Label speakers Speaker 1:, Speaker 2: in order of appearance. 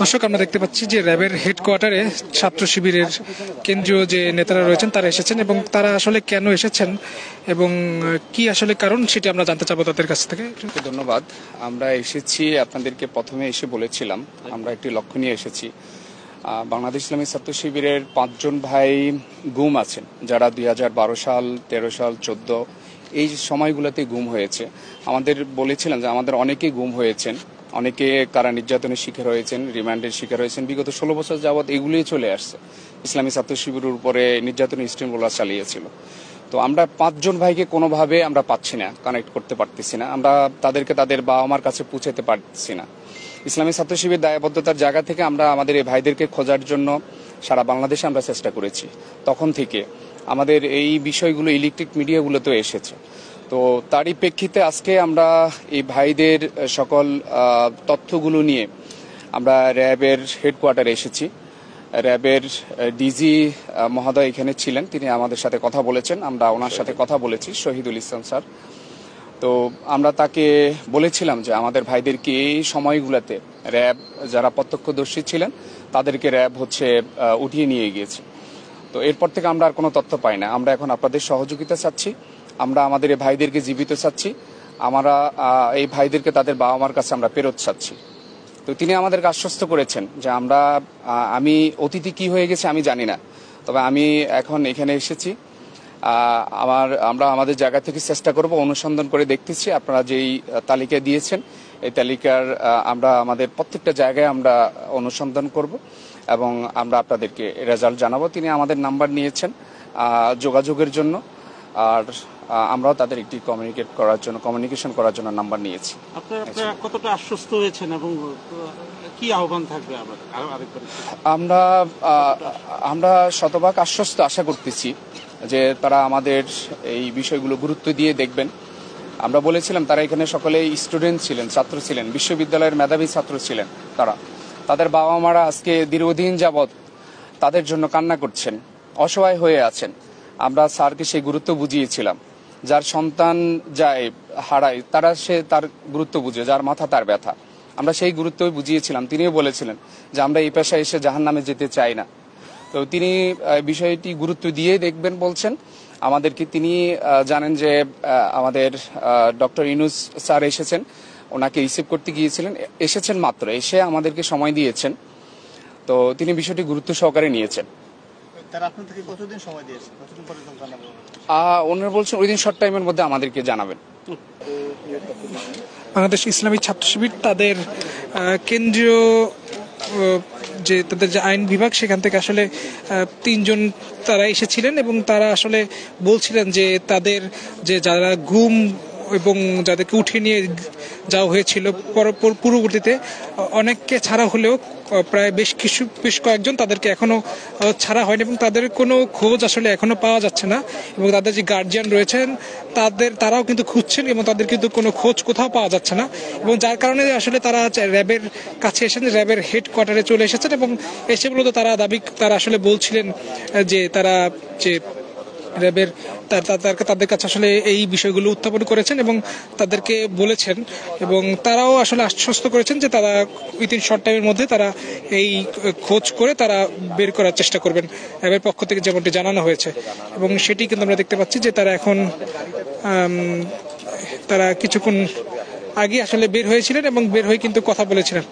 Speaker 1: দর্শক, আমরা দেখতে পাচ্ছি যে র্যাবের হেডকোয়ার্টারে ছাত্র শিবিরের কেন্দ্রীয় যে নেতারা রয়েছেন তারা এসেছেন, এবং তারা আসলে কেন এসেছেন এবং কি আসলে কারণ সেটি আমরা জানতে চাবো তাদের কাছ থেকে।
Speaker 2: ধন্যবাদ। আমরা এসেছি, আপনাদেরকে প্রথমে এসে বলেছিলাম আমরা একটি লক্ষ্য নিয়ে এসেছি। বাংলাদেশ ইসলামী ছাত্র শিবিরের 5 জন ভাই গুম আছেন, যারা 2012 সাল, 13 সাল, 14 এই সময়গুলোতে গুম হয়েছে। আমাদের বলেছিলাম যে আমাদের অনেকেই গুম হয়েছেন, অনেকে কারা নির্যাতনের শিকার হয়েছেন, রিমান্ডের শিকার হয়েছেন। বিগত 16 বছর যাবৎ এগুলিই চলে আসছে। ইসলামী ছাত্র শিবিরের উপরে নির্যাতনের স্টিমরোলার চালিয়েছিল। তো আমরা 5 জন ভাইকে কোনোভাবে আমরা পাচ্ছি না, কানেক্ট করতে পারতেছি না, আমরা তাদেরকে তাদের বাবা মার কাছে পৌঁছাতে পারছি না। ইসলামী ছাত্র শিবির দায়বদ্ধতার জায়গা থেকে আমরা আমাদের এই ভাইদেরকে খোঁজার জন্য সারা বাংলাদেশে আমরা চেষ্টা করেছি। তখন থেকে আমাদের এই বিষয়গুলো ইলেকট্রিক মিডিয়াগুলোতেও এসেছে। তো তারই প্রেক্ষিতে আজকে আমরা এই ভাইদের সকল তথ্যগুলো নিয়ে আমরা র্যাবের হেডকোয়ার্টারে এসেছি। র্যাবের ডিজি মহোদয় এখানে ছিলেন, তিনি আমাদের সাথে কথা বলেছেন, আমরা ওনার সাথে কথা বলেছি, শহীদুল ইসলাম স্যার। তো আমরা তাকে বলেছিলাম যে আমাদের ভাইদেরকে এই সময়গুলোতে র্যাব যারা প্রত্যক্ষদর্শী ছিলেন তাদেরকে র্যাব উঠিয়ে নিয়ে গিয়েছে। তো এরপর থেকে আমরা আর কোনো তথ্য পাই না। আমরা এখন আপনাদের সহযোগিতা চাচ্ছি, আমরা আমাদের এই ভাইদেরকে জীবিত চাচ্ছি, আমরা এই ভাইদেরকে তাদের বাবা মার কাছে আমরা ফেরত চাচ্ছি। তো তিনি আমাদেরকে আশ্বস্ত করেছেন যে আমি অতীতে কি হয়ে গেছে আমি জানি না, তবে আমি এখন এখানে এসেছি, আমরা আমাদের জায়গা থেকে চেষ্টা করব, অনুসন্ধান করে দেখতেছি। আপনারা যেই তালিকা দিয়েছেন এই তালিকার আমরা আমাদের প্রত্যেকটা জায়গায় আমরা অনুসন্ধান করব এবং আমরা আপনাদেরকে রেজাল্ট জানাবো। তিনি আমাদের নাম্বার নিয়েছেন যোগাযোগের জন্য, আর আমরাও তাদের একটি কমিউনিকেশন করার জন্য নাম্বার নিয়েছি।
Speaker 3: আপনারা কতটা আশ্বস্ত হয়েছেন এবং কি আহ্বান থাকবে?
Speaker 2: আমরা শতভাগ আশ্বস্ত আশা করতেছি যে তারা আমাদের এই বিষয়গুলো গুরুত্ব দিয়ে দেখবেন। আমরা বলেছিলাম তারা এখানে সকলেই স্টুডেন্ট ছিলেন, ছাত্র ছিলেন, বিশ্ববিদ্যালয়ের মেধাবী ছাত্র ছিলেন। তাদের বাবা মারা আজকে দীর্ঘদিন যাবৎ তাদের জন্য কান্না করছেন, অসহায় হয়ে আছেন। আমরা স্যারকে সেই গুরুত্ব বুঝিয়েছিলাম, যার সন্তান যায় হারায় তার গুরুত্ব বুঝে, যার মাথা তার ব্যথা। আমরা সেই গুরুত্বই বুঝিয়েছিলাম। তিনিও বলেছিলেন যে আমরা এই পেশায় এসে জাহান্নামে যেতে চাই না। তো তিনি বিষয়টি গুরুত্ব দিয়ে দেখবেন বলছেন আমাদেরকে। তিনি জানেন যে আমাদের ডক্টর ইউনূস স্যার এসেছেন, ওনাকে রিসিভ করতে গিয়েছিলেন, এসেছেন মাত্র, এসে আমাদেরকে সময় দিয়েছেন। তো তিনি বিষয়টি গুরুত্ব সহকারে নিয়েছেন। ওনারা বলছেন ওই দিন শর্ট টাইমের মধ্যে আমাদেরকে জানাবেন।
Speaker 1: বাংলাদেশ ইসলামী ছাত্র শিবির তাদের কেন্দ্রীয় তাদের যে আইন বিভাগ সেখান থেকে আসলে 3 জন তারা এসেছিলেন, এবং তারা আসলে বলছিলেন যে তাদের যে যারা গুম এবং যাদেরকে উঠিয়ে নিয়ে যাওয়া হয়েছিল পূর্ববর্তীতে অনেককে ছাড়া হলেও প্রায় বেশ কয়েকজন তাদেরকে এখনো ছাড়া হয়নি, এবং তাদের কোনো খোঁজ আসলে এখনো পাওয়া যাচ্ছে না। এবং তাদের যে গার্জিয়ান রয়েছেন তারাও কিন্তু খুঁজছেন, এবং তাদের কিন্তু কোনো খোঁজ কোথাও পাওয়া যাচ্ছে না। এবং যার কারণে আসলে তারা র্যাবের কাছে এসেছেন, র্যাবের হেডকোয়ার্টারে চলে এসেছেন, এবং এসে মূলত তারা আসলে বলছিলেন যে তারা যে র্যাবের তাদের কাছে আসলে এই বিষয়গুলো উত্থাপন করেছেন এবং তাদেরকে বলেছেন, এবং তারাও আসলে আশ্বস্ত করেছেন যে তারা উইথিন শর্ট টাইমের মধ্যে তারা এই খোঁজ করে তারা বের করার চেষ্টা করবেন, র্যাবের পক্ষ থেকে যেমনটি জানানো হয়েছে। এবং সেটি কিন্তু আমরা দেখতে পাচ্ছি যে তারা কিছুক্ষণ আগে আসলে বের হয়েছিলেন এবং বের হয়ে কিন্তু কথা বলেছিলেন।